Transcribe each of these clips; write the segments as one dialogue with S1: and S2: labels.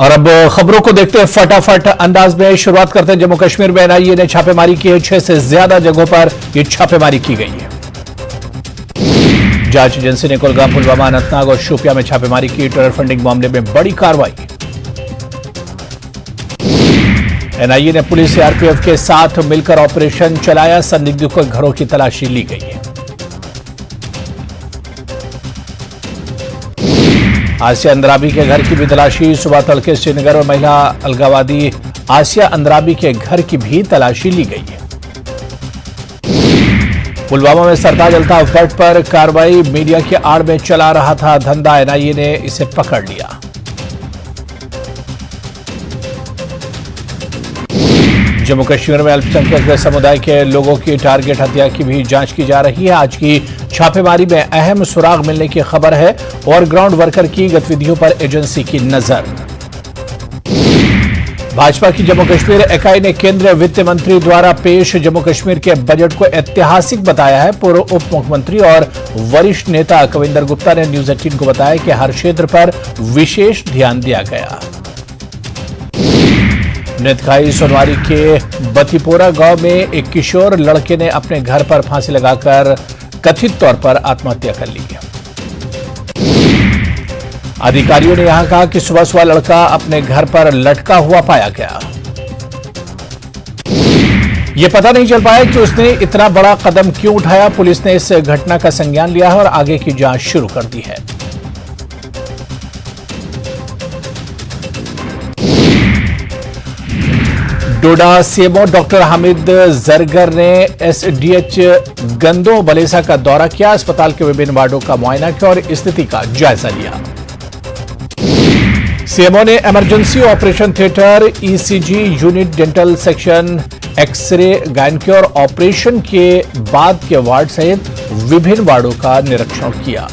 S1: और अब खबरों को देखते हैं फटाफट अंदाज में। शुरुआत करते हैं जम्मू कश्मीर में एनआईए ने छापेमारी की है। 6 से ज्यादा जगहों पर यह छापेमारी की गई है। जांच एजेंसी ने कुलगाम, पुलवामा, अनंतनाग और शोपियां में छापेमारी की। टेरर फंडिंग मामले में बड़ी कार्रवाई। एनआईए ने पुलिस सीआरपीएफ के साथ मिलकर ऑपरेशन चलाया। संदिग्धों के घरों की तलाशी ली गई है। आसिया अंद्राबी के घर की भी तलाशी। सुबह तड़के श्रीनगर में महिला अलगावादी आसिया अंद्राबी के घर की भी तलाशी ली गई है। पुलवामा में सरताज अल्ताफ भट्ट पर कार्रवाई। मीडिया की आड़ में चला रहा था धंधा, एनआईए ने इसे पकड़ लिया। जम्मू कश्मीर में अल्पसंख्यक समुदाय के लोगों की टारगेट हत्या की भी जांच की जा रही है। आज की छापेमारी में अहम सुराग मिलने की खबर है और ग्राउंड वर्कर की गतिविधियों पर एजेंसी की नजर। भाजपा की जम्मू कश्मीर इकाई ने केंद्रीय वित्त मंत्री द्वारा पेश जम्मू कश्मीर के बजट को ऐतिहासिक बताया है। पूर्व उप मुख्यमंत्री और वरिष्ठ नेता कविंदर गुप्ता ने न्यूज 18 को बताया कि हर क्षेत्र पर विशेष ध्यान दिया गया। नतखाई सोनवारी के बतीपोरा गांव में एक किशोर लड़के ने अपने घर पर फांसी लगाकर कथित तौर पर आत्महत्या कर ली है। अधिकारियों ने यहां कहा कि सुबह सुबह लड़का अपने घर पर लटका हुआ पाया गया। यह पता नहीं चल पाया कि उसने इतना बड़ा कदम क्यों उठाया। पुलिस ने इस घटना का संज्ञान लिया है और आगे की जांच शुरू कर दी है। डोडा सीएमओ डॉक्टर हामिद जरगर ने एसडीएच गंदो बलेसा का दौरा किया। अस्पताल के विभिन्न वार्डों का मुआयना किया और स्थिति का जायजा लिया। सीएमओ ने emergency operation theatre, ECG unit, dental section, x-ray, गायनक्योर ऑपरेशन के बाद के वार्ड सहित विभिन्न वार्डों का निरीक्षण किया।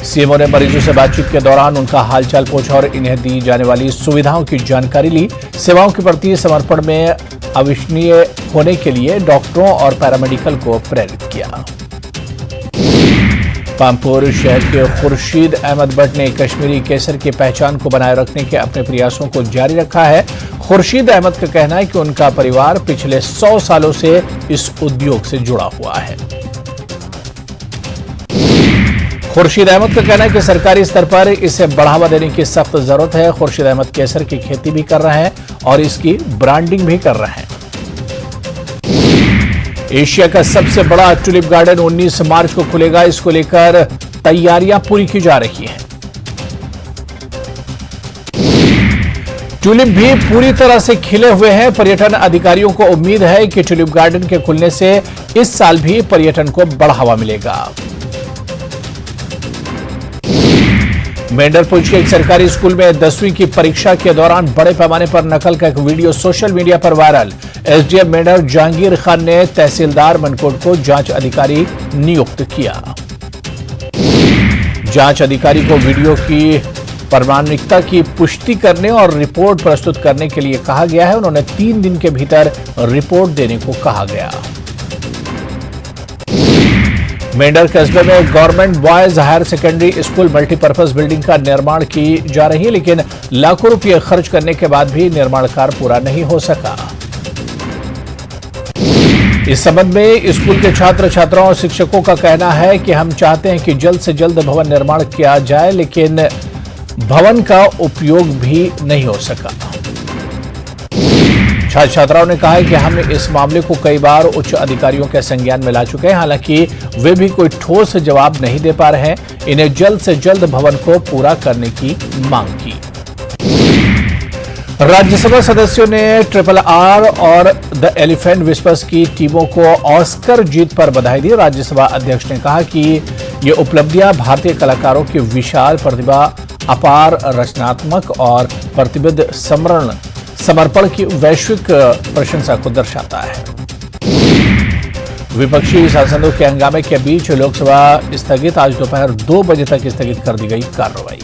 S1: सीएमओ ने मरीजों से बातचीत के दौरान उनका हालचाल पूछा और इन्हें दी जाने वाली सुविधाओं की जानकारी ली। सेवाओं के प्रति समर्पण में अविश्वसनीय होने के लिए डॉक्टरों और पैरामेडिकल को प्रेरित किया। पामपुर शहर के खुर्शीद अहमद भट्ट ने कश्मीरी केसर की पहचान को बनाए रखने के अपने प्रयासों को जारी रखा है। खुर्शीद अहमद का कहना है कि उनका परिवार पिछले 100 सालों से इस उद्योग से जुड़ा हुआ है। खुर्शीद अहमद का कहना है कि सरकारी स्तर पर इसे बढ़ावा देने की सख्त जरूरत है। खुर्शीद अहमद केसर की खेती भी कर रहे हैं और इसकी ब्रांडिंग भी कर रहे हैं। एशिया का सबसे बड़ा ट्यूलिप गार्डन 19 मार्च को खुलेगा। इसको लेकर तैयारियां पूरी की जा रही हैं। ट्यूलिप भी पूरी तरह से खिले हुए हैं। पर्यटन अधिकारियों को उम्मीद है कि ट्यूलिप गार्डन के खुलने से इस साल भी पर्यटन को बढ़ावा मिलेगा। मेंढरपुर के एक सरकारी स्कूल में 10वीं की परीक्षा के दौरान बड़े पैमाने पर नकल का एक वीडियो सोशल मीडिया पर वायरल। एसडीएम मेंढर जहांगीर खान ने तहसीलदार मनकोट को जांच अधिकारी नियुक्त किया। जांच अधिकारी को वीडियो की प्रामाणिकता की पुष्टि करने और रिपोर्ट प्रस्तुत करने के लिए कहा गया है। उन्होंने 3 दिन के भीतर रिपोर्ट देने को कहा गया। मेंढर कस्बे में government boys higher secondary school multipurpose building का निर्माण की जा रही है, लेकिन लाखों रुपए खर्च करने के बाद भी निर्माण कार्य पूरा नहीं हो सका। इस संबंध में स्कूल के छात्र छात्राओं और शिक्षकों का कहना है कि हम चाहते हैं कि जल्द से जल्द भवन निर्माण किया जाए, लेकिन भवन का उपयोग भी नहीं हो सका। छात्र छात्राओं ने कहा है कि हम इस मामले को कई बार उच्च अधिकारियों के संज्ञान में ला चुके हैं, हालांकि वे भी कोई ठोस जवाब नहीं दे पा रहे हैं। इन्हें जल्द से जल्द भवन को पूरा करने की मांग की। राज्यसभा सदस्यों ने RRR और द एलिफेंट विस्पर्स की टीमों को ऑस्कर जीत पर बधाई दी। राज्यसभा अध्यक्ष ने कहा कि ये उपलब्धियां भारतीय कलाकारों की विशाल प्रतिभा, अपार रचनात्मक और प्रतिबद्ध समर्पण की वैश्विक प्रशंसा को दर्शाता है। विपक्षी सांसदों के हंगामे के बीच लोकसभा स्थगित। आज दोपहर 2 बजे तक स्थगित कर दी गई कार्रवाई।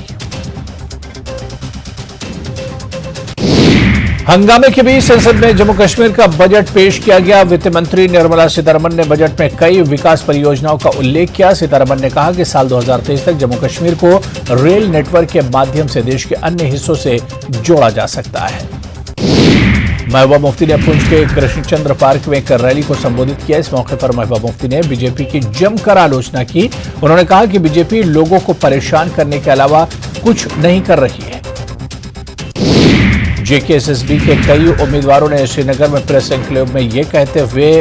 S1: हंगामे के बीच संसद में जम्मू कश्मीर का बजट पेश किया गया। वित्त मंत्री निर्मला सीतारमण ने बजट में कई विकास परियोजनाओं का उल्लेख किया। सीतारमण ने कहा कि साल 2023 तक जम्मू कश्मीर को रेल नेटवर्क के माध्यम से देश के अन्य हिस्सों से जोड़ा जा सकता है। महबूबा मुफ्ती ने पुंछ के कृष्णचंद्र पार्क में एक रैली को संबोधित किया। इस मौके पर महबूबा मुफ्ती ने बीजेपी की जमकर आलोचना की। उन्होंने कहा कि बीजेपी लोगों को परेशान करने के अलावा कुछ नहीं कर रही है। जेकेएसएसबी के कई उम्मीदवारों ने श्रीनगर में प्रेस एन्क्लेव में यह कहते हुए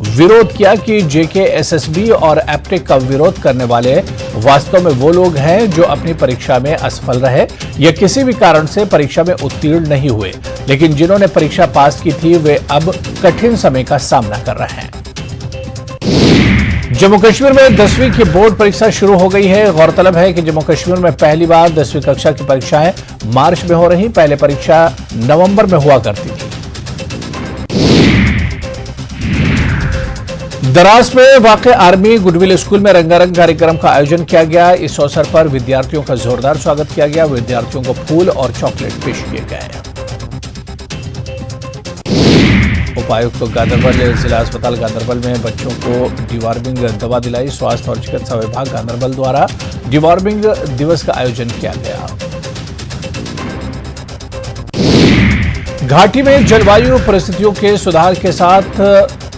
S1: विरोध किया कि जेकेएसएसबी और एप्टेक का विरोध करने वाले वास्तव में वो लोग हैं जो अपनी परीक्षा में असफल रहे या किसी भी कारण से परीक्षा में उत्तीर्ण नहीं हुए, लेकिन जिन्होंने परीक्षा पास की थी वे अब कठिन समय का सामना कर रहे हैं। जम्मू कश्मीर में 10वीं की बोर्ड परीक्षा शुरू हो गई है। गौरतलब है कि जम्मू कश्मीर में पहली बार 10वीं कक्षा की परीक्षाएं मार्च में हो रही। पहले परीक्षा नवंबर में हुआ करती थी। दरास में वाक़ आर्मी गुडविल स्कूल में रंगारंग कार्यक्रम का आयोजन किया गया। इस अवसर पर विद्यार्थियों का जोरदार स्वागत किया गया। विद्यार्थियों को फूल और चॉकलेट पेश किए गए। उपायुक्त गांधरबल जिला अस्पताल गांधरबल में बच्चों को डिवॉर्मिंग दवा दिलाई। स्वास्थ्य और चिकित्सा विभाग गांधरबल द्वारा डिवॉर्मिंग दिवस का आयोजन किया गया। घाटी में जलवायु परिस्थितियों के सुधार के साथ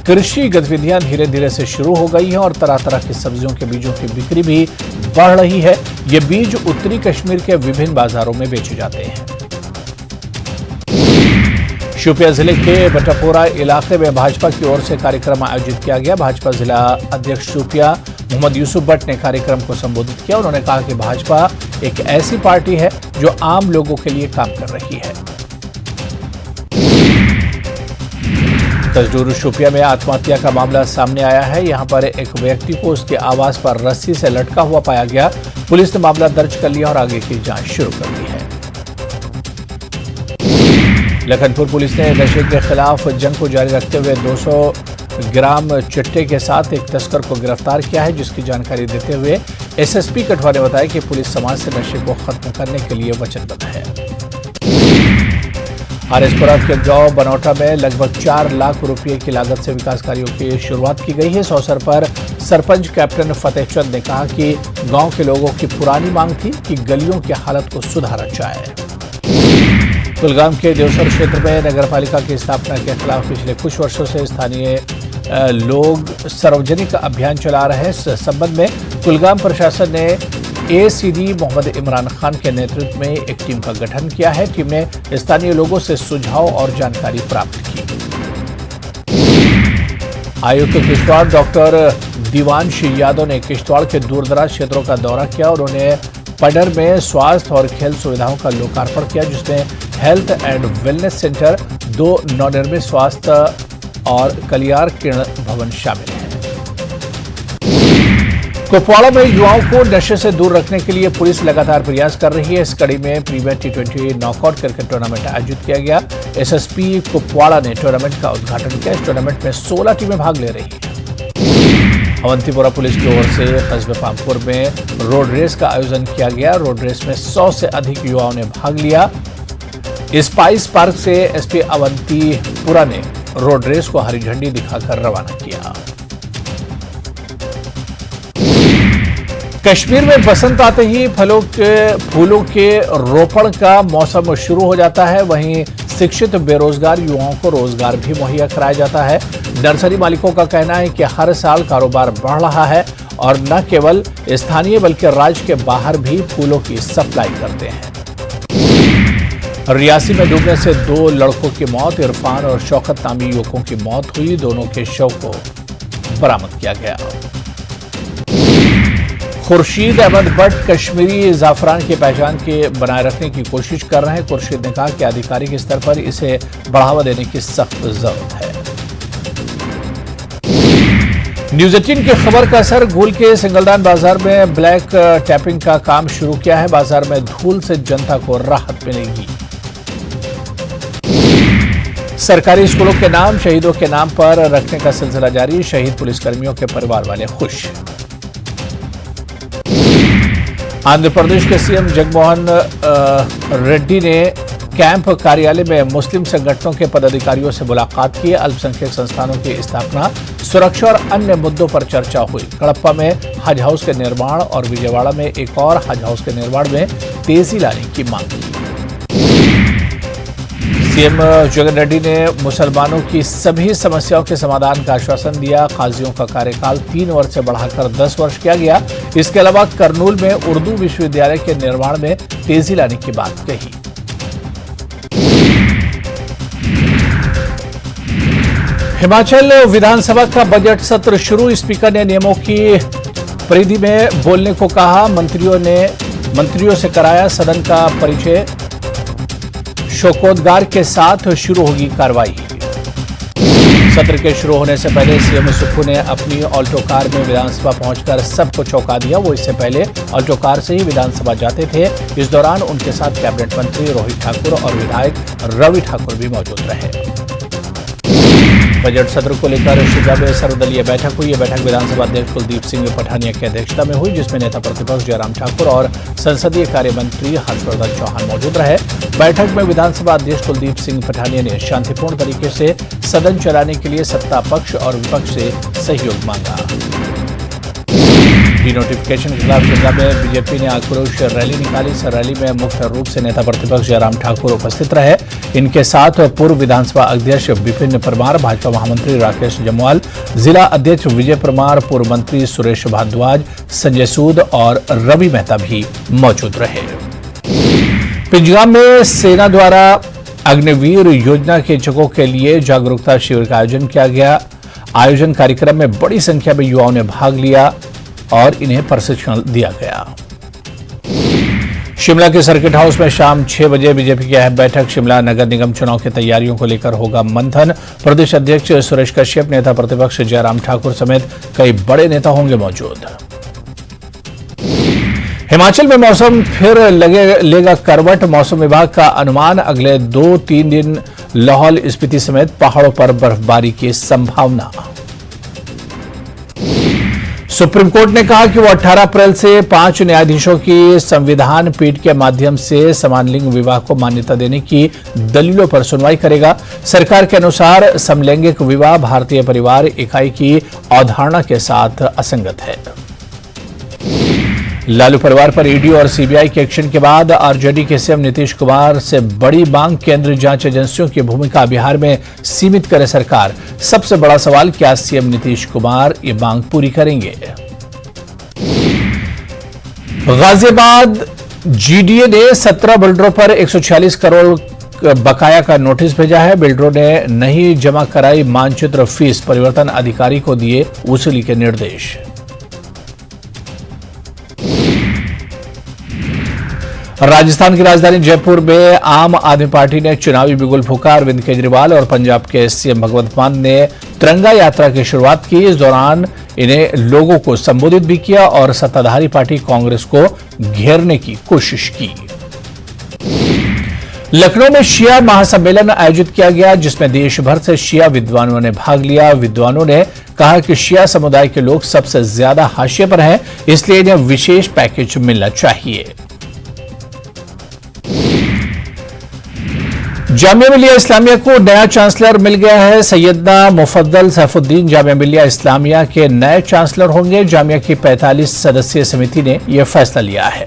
S1: कृषि गतिविधियां धीरे धीरे से शुरू हो गई हैं और तरह तरह की सब्जियों के बीजों की बिक्री भी बढ़ रही है। ये बीज उत्तरी कश्मीर के विभिन्न बाजारों में बेचे जाते हैं। शोपियां जिले के बटापोरा इलाके में भाजपा की ओर से कार्यक्रम आयोजित किया गया। भाजपा जिला अध्यक्ष शोपियां मोहम्मद यूसुफ भट्ट ने कार्यक्रम को संबोधित किया। उन्होंने कहा कि भाजपा एक ऐसी पार्टी है जो आम लोगों के लिए काम कर रही है। कसडोरू शोपियां में आत्महत्या का मामला सामने आया है। यहां पर एक व्यक्ति को उसके आवास पर रस्सी से लटका हुआ पाया गया। पुलिस ने मामला दर्ज कर लिया और आगे की जांच शुरू कर दी है। लखनपुर पुलिस ने नशे के खिलाफ जंग को जारी रखते हुए 200 ग्राम चिट्टे के साथ एक तस्कर को गिरफ्तार किया है, जिसकी जानकारी देते हुए एसएसपी कठुआ ने बताया कि पुलिस समाज से नशे को खत्म करने के लिए वचनबद्ध है। आरएसपुरा के गांव बनौटा में लगभग 4 लाख रुपए की लागत से विकास कार्यों की शुरुआत की गई है। इस अवसर पर सरपंच कैप्टन फतेह चंद ने कहा कि गांव के लोगों की पुरानी मांग थी कि गलियों की हालत को सुधारा जाए। कुलगाम के देवसर क्षेत्र में नगरपालिका की स्थापना के खिलाफ पिछले कुछ वर्षों से स्थानीय लोग सार्वजनिक अभियान चला रहे हैं। इस संबंध में कुलगाम प्रशासन ने एसीडी मोहम्मद इमरान खान के नेतृत्व में एक टीम का गठन किया है। टीम ने स्थानीय लोगों से सुझाव और जानकारी प्राप्त की। आयुक्त किश्तवाड़ डॉक्टर दीवांश यादव ने किश्तवाड़ के दूरदराज क्षेत्रों का दौरा किया। उन्होंने पडर में स्वास्थ्य और खेल सुविधाओं का लोकार्पण किया, जिसमें हेल्थ एंड वेलनेस सेंटर, 2 नवनिर्मित स्वास्थ्य और कलियार किरण भवन शामिल हैं। कुपवाड़ा में युवाओं को नशे से दूर रखने के लिए पुलिस लगातार प्रयास कर रही है। इस कड़ी में premiere T20 knockout cricket tournament आयोजित किया गया। एसएसपी कुपवाड़ा ने टूर्नामेंट का उद्घाटन किया। इस टूर्नामेंट में 16 टीमें भाग ले रही हैं। अवंतीपुरा पुलिस की ओर से कस्बे पामपुर में रोड रेस का आयोजन किया गया। रोड रेस में 100 से अधिक युवाओं ने भाग लिया। स्पाइस पार्क से एसपी अवंतीपुरा ने रोड रेस को हरी झंडी दिखाकर रवाना किया। कश्मीर में बसंत आते ही फूलों के रोपण का मौसम शुरू हो जाता है। वहीं शिक्षित बेरोजगार युवाओं को रोजगार भी मुहैया कराया जाता है। नर्सरी मालिकों का कहना है कि हर साल कारोबार बढ़ रहा है और न केवल स्थानीय बल्कि राज्य के बाहर भी फूलों की सप्लाई करते हैं। रियासी में डूबने से 2 लड़कों की मौत, इरफान और शौकत नामी युवकों की मौत हुई। दोनों के शव को बरामद किया गया। खुर्शीद अहमद भट्ट कश्मीरी जाफरान की पहचान के बनाए रखने की कोशिश कर रहे हैं। खुर्शीद ने कहा कि आधिकारिक स्तर पर इसे बढ़ावा देने की सख्त जरूरत है। न्यूज 18 की खबर का असर घूल के सिंगलदान बाजार में ब्लैक टैपिंग का काम शुरू किया है। बाजार में धूल से जनता को राहत मिलेगी। सरकारी स्कूलों के नाम शहीदों के नाम पर रखने का सिलसिला जारी। शहीद पुलिसकर्मियों के परिवार वाले खुश। आंध्र प्रदेश के सीएम जगनमोहन रेड्डी ने कैंप कार्यालय में मुस्लिम संगठनों के पदाधिकारियों से मुलाकात की। अल्पसंख्यक संस्थानों की स्थापना, सुरक्षा और अन्य मुद्दों पर चर्चा हुई। कडप्पा में हज हाउस के निर्माण और विजयवाड़ा में एक और हज हाउस के निर्माण में तेजी लाने की मांग की। सीएम जगन रेड्डी ने मुसलमानों की सभी समस्याओं के समाधान का आश्वासन दिया। काजियों का कार्यकाल 3 वर्ष से बढ़ाकर 10 वर्ष किया गया। इसके अलावा करनूल में उर्दू विश्वविद्यालय के निर्माण में तेजी लाने की बात कही। हिमाचल विधानसभा का बजट सत्र शुरू। स्पीकर ने नियमों की परिधि में बोलने को कहा। मंत्रियों से कराया सदन का परिचय। शोकोद्गार के साथ शुरू होगी कार्रवाई। सत्र के शुरू होने से पहले सीएम सुक्खू ने अपनी ऑल्टो कार में विधानसभा पहुंचकर सबको चौंका दिया। वो इससे पहले ऑल्टो कार से ही विधानसभा जाते थे। इस दौरान उनके साथ कैबिनेट मंत्री रोहित ठाकुर और विधायक रवि ठाकुर भी मौजूद रहे। बजट सत्र को लेकर शिमला में सर्वदलीय बैठक हुई। यह बैठक विधानसभा अध्यक्ष कुलदीप सिंह पठानिया की अध्यक्षता में हुई, जिसमें नेता प्रतिपक्ष जयराम ठाकुर और संसदीय कार्य मंत्री हर्षवर्धन चौहान मौजूद रहे। बैठक में विधानसभा अध्यक्ष कुलदीप सिंह पठानिया ने शांतिपूर्ण तरीके से सदन चलाने के लिए सत्ता पक्ष और विपक्ष से सहयोग मांगा। नोटिफिकेशन के खिलाफ शिमला में बीजेपी ने आक्रोश रैली निकाली। इस रैली में मुख्य रूप से नेता प्रतिपक्ष जयराम ठाकुर उपस्थित रहे। इनके साथ पूर्व विधानसभा अध्यक्ष विपिन परमार, भाजपा महामंत्री राकेश जम्वाल, जिला अध्यक्ष विजय परमार, पूर्व मंत्री सुरेश भारद्वाज, संजय सूद और रवि मेहता भी मौजूद रहे। पिंजगाम में सेना द्वारा अग्निवीर योजना के इच्छुकों के लिए जागरूकता शिविर का आयोजन किया गया। आयोजन कार्यक्रम में बड़ी संख्या में युवाओं ने भाग लिया और इन्हें प्रशिक्षण दिया गया। शिमला के सर्किट हाउस में शाम 6 बजे बीजेपी की अहम बैठक। शिमला नगर निगम चुनाव की तैयारियों को लेकर होगा मंथन। प्रदेश अध्यक्ष सुरेश कश्यप, नेता प्रतिपक्ष जयराम ठाकुर समेत कई बड़े नेता होंगे मौजूद। हिमाचल में मौसम फिर लेगा करवट। मौसम विभाग का अनुमान, अगले 2-3 दिन लाहौल स्पीति समेत पहाड़ों पर बर्फबारी की संभावना। सुप्रीम कोर्ट ने कहा कि वो 18 अप्रैल से 5 न्यायाधीशों की संविधान पीठ के माध्यम से समान लिंग विवाह को मान्यता देने की दलीलों पर सुनवाई करेगा। सरकार के अनुसार समलैंगिक विवाह भारतीय परिवार इकाई की अवधारणा के साथ असंगत है। लालू परिवार पर ईडी और सीबीआई के एक्शन के बाद आरजेडी के सीएम नीतीश कुमार से बड़ी मांग। केंद्रीय जांच एजेंसियों की भूमिका बिहार में सीमित करे सरकार। सबसे बड़ा सवाल, क्या सीएम नीतीश कुमार ये मांग पूरी करेंगे? गाजियाबाद जीडीए ने 17 बिल्डरों पर 146 करोड़ बकाया का नोटिस भेजा है। बिल्डरों ने नहीं जमा कराई मानचित्र फीस, परिवर्तन अधिकारी को दिए वसूली के निर्देश। राजस्थान की राजधानी जयपुर में आम आदमी पार्टी ने चुनावी बिगुल फूंका। अरविंद केजरीवाल और पंजाब के सीएम भगवंत मान ने तिरंगा यात्रा की शुरुआत की। इस दौरान इन्हें लोगों को संबोधित भी किया और सत्ताधारी पार्टी कांग्रेस को घेरने की कोशिश की। लखनऊ में शिया महासम्मेलन आयोजित किया गया, जिसमें देश भर से शिया विद्वानों ने भाग लिया। विद्वानों ने कहा कि शिया समुदाय के लोग सबसे ज्यादा हाशिए पर हैं, इसलिए इन्हें विशेष पैकेज मिलना चाहिए। जामिया मिलिया इस्लामिया को नया चांसलर मिल गया है। सैयदना मुफद्दल सैफुद्दीन जामिया मिलिया इस्लामिया के नए चांसलर होंगे। जामिया की 45 सदस्यीय समिति ने यह फैसला लिया है।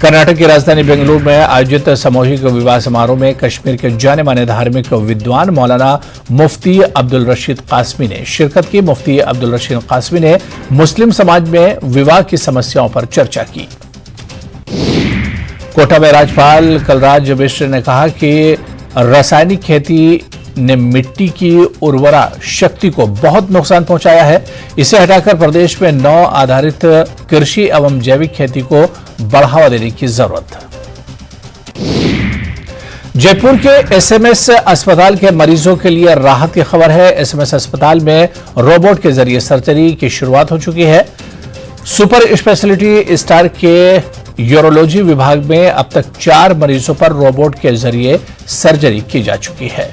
S1: कर्नाटक की राजधानी बेंगलुरु में आयोजित सामूहिक विवाह समारोह में कश्मीर के जाने माने धार्मिक विद्वान मौलाना मुफ्ती अब्दुल रशीद कासमी ने शिरकत की। मुफ्ती अब्दुल रशीद कासमी ने मुस्लिम समाज में विवाह की समस्याओं पर चर्चा की। कोटा में राज्यपाल कलराज मिश्र ने कहा कि रासायनिक खेती ने मिट्टी की उर्वरा शक्ति को बहुत नुकसान पहुंचाया है। इसे हटाकर प्रदेश में नौ आधारित कृषि एवं जैविक खेती को बढ़ावा देने की जरूरत है। जयपुर के एसएमएस अस्पताल के मरीजों के लिए राहत की खबर है। एसएमएस अस्पताल में रोबोट के जरिए सर्जरी की शुरुआत हो चुकी है। सुपर स्पेशलिटी स्टार के यूरोलॉजी विभाग में अब तक 4 मरीजों पर रोबोट के जरिए सर्जरी की जा चुकी है।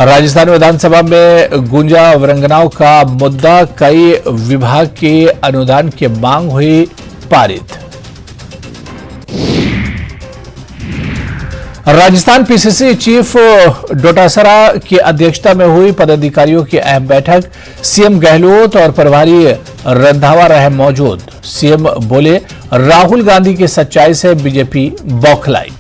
S1: राजस्थान विधानसभा में गूंजा वीरांगनाओं का मुद्दा, कई विभाग के अनुदान की मांग हुई पारित। राजस्थान पीसीसी चीफ डोटासरा की अध्यक्षता में हुई पदाधिकारियों की अहम बैठक। सीएम गहलोत और प्रभारी रंधावा रहे मौजूद। सीएम बोले, राहुल गांधी की सच्चाई से बीजेपी बौखलाई।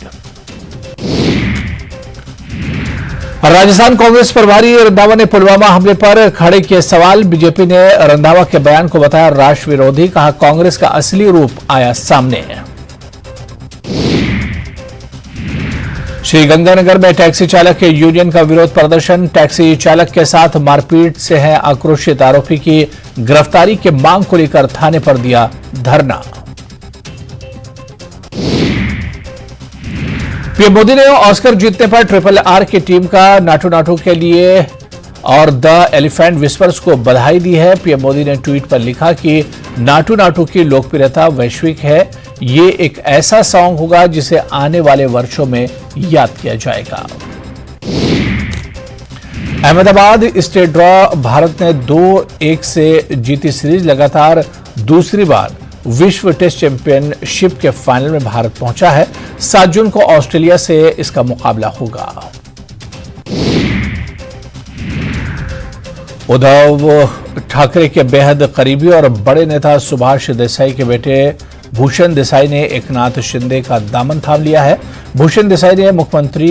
S1: राजस्थान कांग्रेस प्रभारी रंधावा ने पुलवामा हमले पर खड़े किए सवाल। बीजेपी ने रंधावा के बयान को बताया राष्ट्र विरोधी। कहा, कांग्रेस का असली रूप आया सामने। श्रीगंगानगर में टैक्सी चालक के यूनियन का विरोध प्रदर्शन। टैक्सी चालक के साथ मारपीट से है आक्रोशित। आरोपी की गिरफ्तारी की मांग को लेकर थाने पर दिया धरना। पीएम मोदी ने ऑस्कर जीतने पर RRR की टीम का नाटू नाटू के लिए और द एलिफेंट विस्पर्स को बधाई दी है। पीएम मोदी ने ट्वीट पर लिखा कि नाटू नाटू की लोकप्रियता वैश्विक है। ये एक ऐसा सॉन्ग होगा जिसे आने वाले वर्षों में याद किया जाएगा। Ahmedabad state draw. भारत ने 2-1 से जीती सीरीज। लगातार दूसरी बार विश्व टेस्ट चैंपियनशिप के फाइनल में भारत पहुंचा है। 7 जून को ऑस्ट्रेलिया से इसका मुकाबला होगा। उद्धव ठाकरे के बेहद करीबी और बड़े नेता सुभाष देसाई के बेटे भूषण देसाई ने एकनाथ शिंदे का दामन थाम लिया है। भूषण देसाई ने मुख्यमंत्री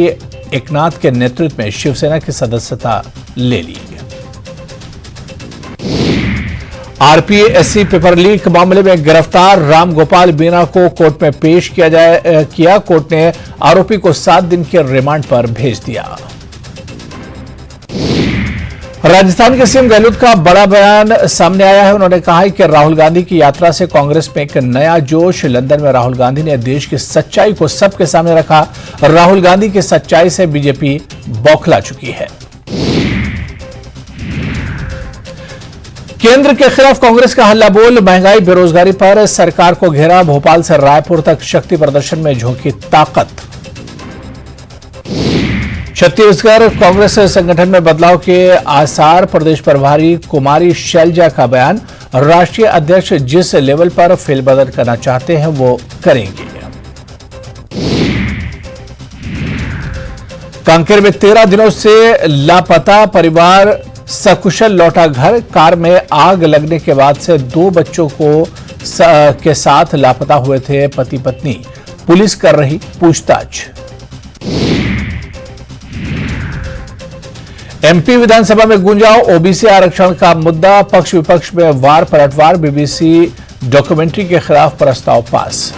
S1: एकनाथ के नेतृत्व में शिवसेना की सदस्यता ले ली। आरपीएससी पेपर लीक मामले में गिरफ्तार राम गोपाल मीणा को कोर्ट में पेश किया। कोर्ट ने आरोपी को 7 दिन के रिमांड पर भेज दिया। राजस्थान के सीएम गहलोत का बड़ा बयान सामने आया है। उन्होंने कहा है कि राहुल गांधी की यात्रा से कांग्रेस में एक नया जोश। लंदन में राहुल गांधी ने देश की सच्चाई को सबके सामने रखा। राहुल गांधी की सच्चाई से बीजेपी बौखला चुकी है। केंद्र के खिलाफ कांग्रेस का हल्ला बोल। महंगाई बेरोजगारी पर सरकार को घेरा। भोपाल से रायपुर तक शक्ति प्रदर्शन में झोंकी ताकत। छत्तीसगढ़ कांग्रेस संगठन में बदलाव के आसार। प्रदेश प्रभारी कुमारी शैलजा का बयान। राष्ट्रीय अध्यक्ष जिस लेवल पर फेरबदल करना चाहते हैं वो करेंगे। कांकेर में 13 दिनों से लापता परिवार सकुशल लौटा घर। कार में आग लगने के बाद से 2 बच्चों के साथ लापता हुए थे पति पत्नी। पुलिस कर रही पूछताछ। एमपी विधानसभा में गूंजा ओबीसी आरक्षण का मुद्दा। पक्ष विपक्ष में वार पलटवार। बीबीसी डॉक्यूमेंट्री के खिलाफ प्रस्ताव पास।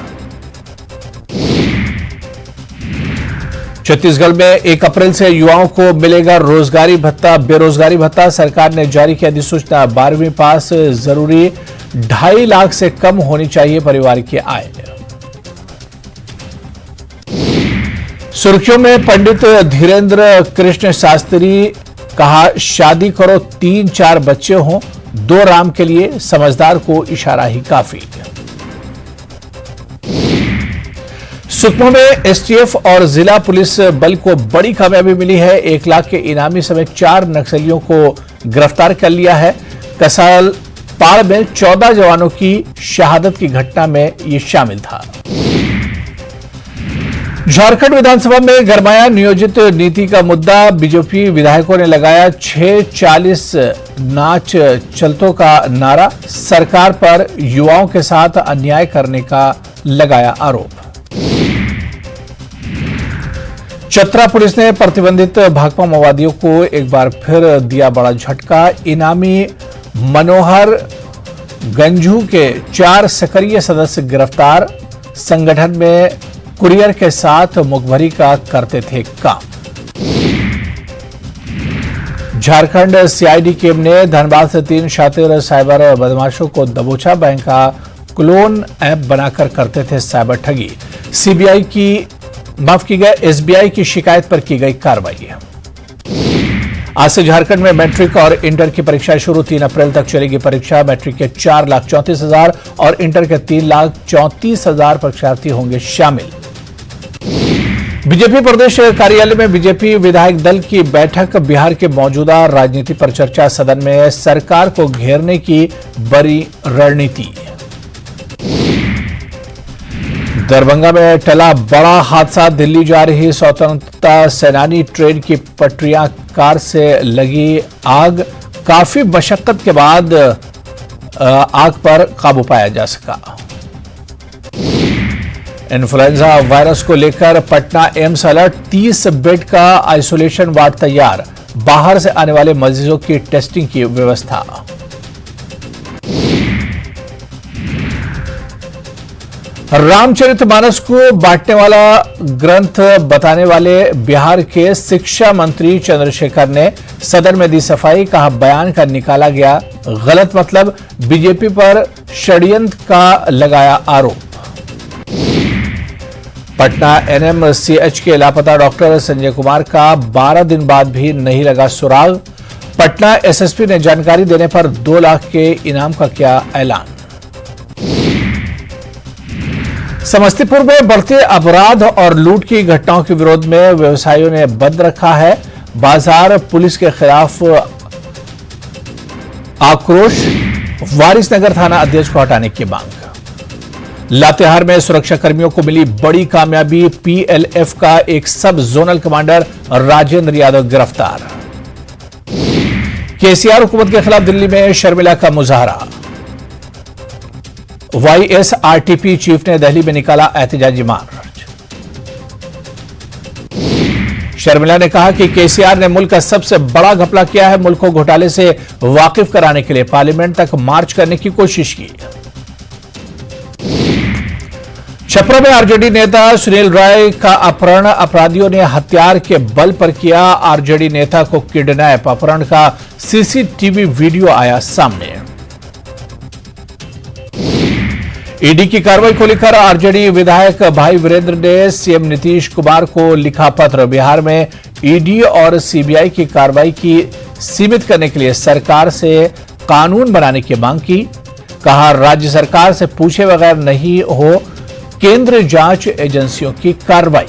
S1: छत्तीसगढ़ में 1 अप्रैल से युवाओं को मिलेगा रोजगारी भत्ता। बेरोजगारी भत्ता सरकार ने जारी की अधिसूचना। 12वीं पास जरूरी। 2.5 लाख से कम होनी चाहिए परिवार की आय। सुर्खियों में पंडित धीरेन्द्र कृष्ण शास्त्री। कहा, शादी करो 3-4 बच्चे हों। 2 राम के लिए समझदार को इशारा ही काफी। सुकमा में एसटीएफ और जिला पुलिस बल को बड़ी कामयाबी मिली है। 1 लाख के इनामी समेत 4 नक्सलियों को गिरफ्तार कर लिया है। कसाल पाड़ में 14 जवानों की शहादत की घटना में ये शामिल था। झारखंड विधानसभा में गरमाया नियोजित नीति का मुद्दा। बीजेपी विधायकों ने लगाया 640 नाच चलतों का नारा। सरकार पर युवाओं के साथ अन्याय करने का लगाया आरोप। चतरा पुलिस ने प्रतिबंधित भाकपा माओवादियों को एक बार फिर दिया बड़ा झटका। इनामी मनोहर गंजू के 4 सक्रिय सदस्य गिरफ्तार। संगठन में कुरियर के साथ मुखबरी का करते थे काम। झारखंड सीआईडी टीम ने धनबाद से 3 शातिर साइबर बदमाशों को दबोचा। बैंक का क्लोन ऐप बनाकर करते थे साइबर ठगी। एसबीआई की शिकायत पर की गई कार्रवाई। आज से झारखंड में मैट्रिक और इंटर की परीक्षा शुरू। 3 अप्रैल तक चलेगी परीक्षा। मैट्रिक के 4,34,000 और इंटर के 3,34,000 परीक्षार्थी होंगे शामिल। बीजेपी प्रदेश कार्यालय में बीजेपी विधायक दल की बैठक। बिहार के मौजूदा राजनीति पर चर्चा। सदन में सरकार को घेरने की बड़ी रणनीति। दरभंगा में टला बड़ा हादसा। दिल्ली जा रही स्वतंत्रता सेनानी ट्रेन की पटरियां कार से लगी आग। काफी मशक्कत के बाद आग पर काबू पाया जा सका। इन्फ्लुएंजा वायरस को लेकर पटना एम्स अलर्ट। 30 बेड का आइसोलेशन वार्ड तैयार। बाहर से आने वाले मरीजों की टेस्टिंग की व्यवस्था। रामचरितमानस को बांटने वाला ग्रंथ बताने वाले बिहार के शिक्षा मंत्री चंद्रशेखर ने सदन में दी सफाई। कहा, बयान का निकाला गया गलत मतलब। बीजेपी पर षड्यंत्र का लगाया आरोप। पटना एनएमसीएच के लापता डॉक्टर संजय कुमार का 12 दिन बाद भी नहीं लगा सुराग। पटना एसएसपी ने जानकारी देने पर 2 लाख के इनाम का किया ऐलान। समस्तीपुर में बढ़ते अपराध और लूट की घटनाओं के विरोध में व्यवसायियों ने बंद रखा है बाजार। पुलिस के खिलाफ आक्रोश। वारिसनगर थाना अध्यक्ष को हटाने की मांग। लातेहार में सुरक्षा कर्मियों को मिली बड़ी कामयाबी। पीएलएफ का एक सब जोनल कमांडर राजेंद्र यादव गिरफ्तार। केसीआर हुकूमत के खिलाफ दिल्ली में शर्मिला का मुजाहरा। वाईएसआरटीपी चीफ ने दिल्ली में निकाला एहतजाजी मार्च। शर्मिला ने कहा कि केसीआर ने मुल्क का सबसे बड़ा घपला किया है। मुल्क को घोटाले से वाकिफ कराने के लिए पार्लियामेंट तक मार्च करने की कोशिश की। छपरा में आरजेडी नेता सुनील राय का अपहरण। अपराधियों ने हथियार के बल पर किया आरजेडी नेता को किडनैप। अपहरण का सीसीटीवी वीडियो आया सामने। ईडी की कार्रवाई को लेकर आरजेडी विधायक भाई वीरेंद्र ने सीएम नीतीश कुमार को लिखा पत्र। बिहार में ईडी और सीबीआई की कार्रवाई की सीमित करने के लिए सरकार से कानून बनाने की मांग की। कहा, राज्य सरकार से पूछे बगैर नहीं हो केंद्र जांच एजेंसियों की कार्रवाई।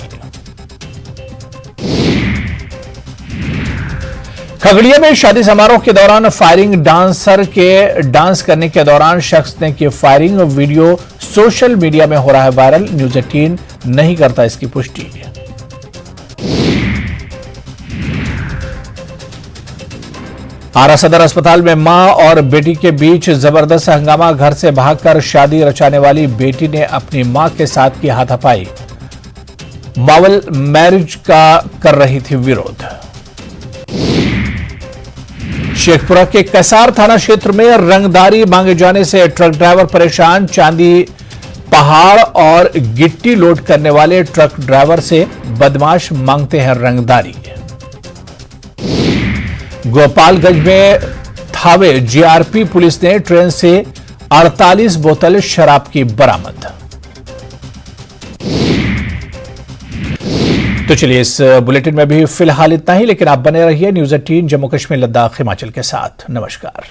S1: खगड़िया में शादी समारोह के दौरान फायरिंग। डांसर के डांस करने के दौरान शख्स ने की फायरिंग। वीडियो सोशल मीडिया में हो रहा है वायरल। न्यूज 18 नहीं करता इसकी पुष्टि। आरा सदर अस्पताल में मां और बेटी के बीच जबरदस्त हंगामा। घर से भागकर शादी रचाने वाली बेटी ने अपनी मां के साथ की हाथापाई। मावल मैरिज का कर रही थी विरोध। शेखपुरा के कैसार थाना क्षेत्र में रंगदारी मांगे जाने से ट्रक ड्राइवर परेशान। चांदी पहाड़ और गिट्टी लोड करने वाले ट्रक ड्राइवर से बदमाश मांगते हैं रंगदारी। गोपालगंज में थावे जीआरपी पुलिस ने ट्रेन से 48 बोतल शराब की बरामद। तो चलिए, इस बुलेटिन में भी फिलहाल इतना ही, लेकिन आप बने रहिए न्यूज 18 जम्मू कश्मीर लद्दाख हिमाचल के साथ। नमस्कार।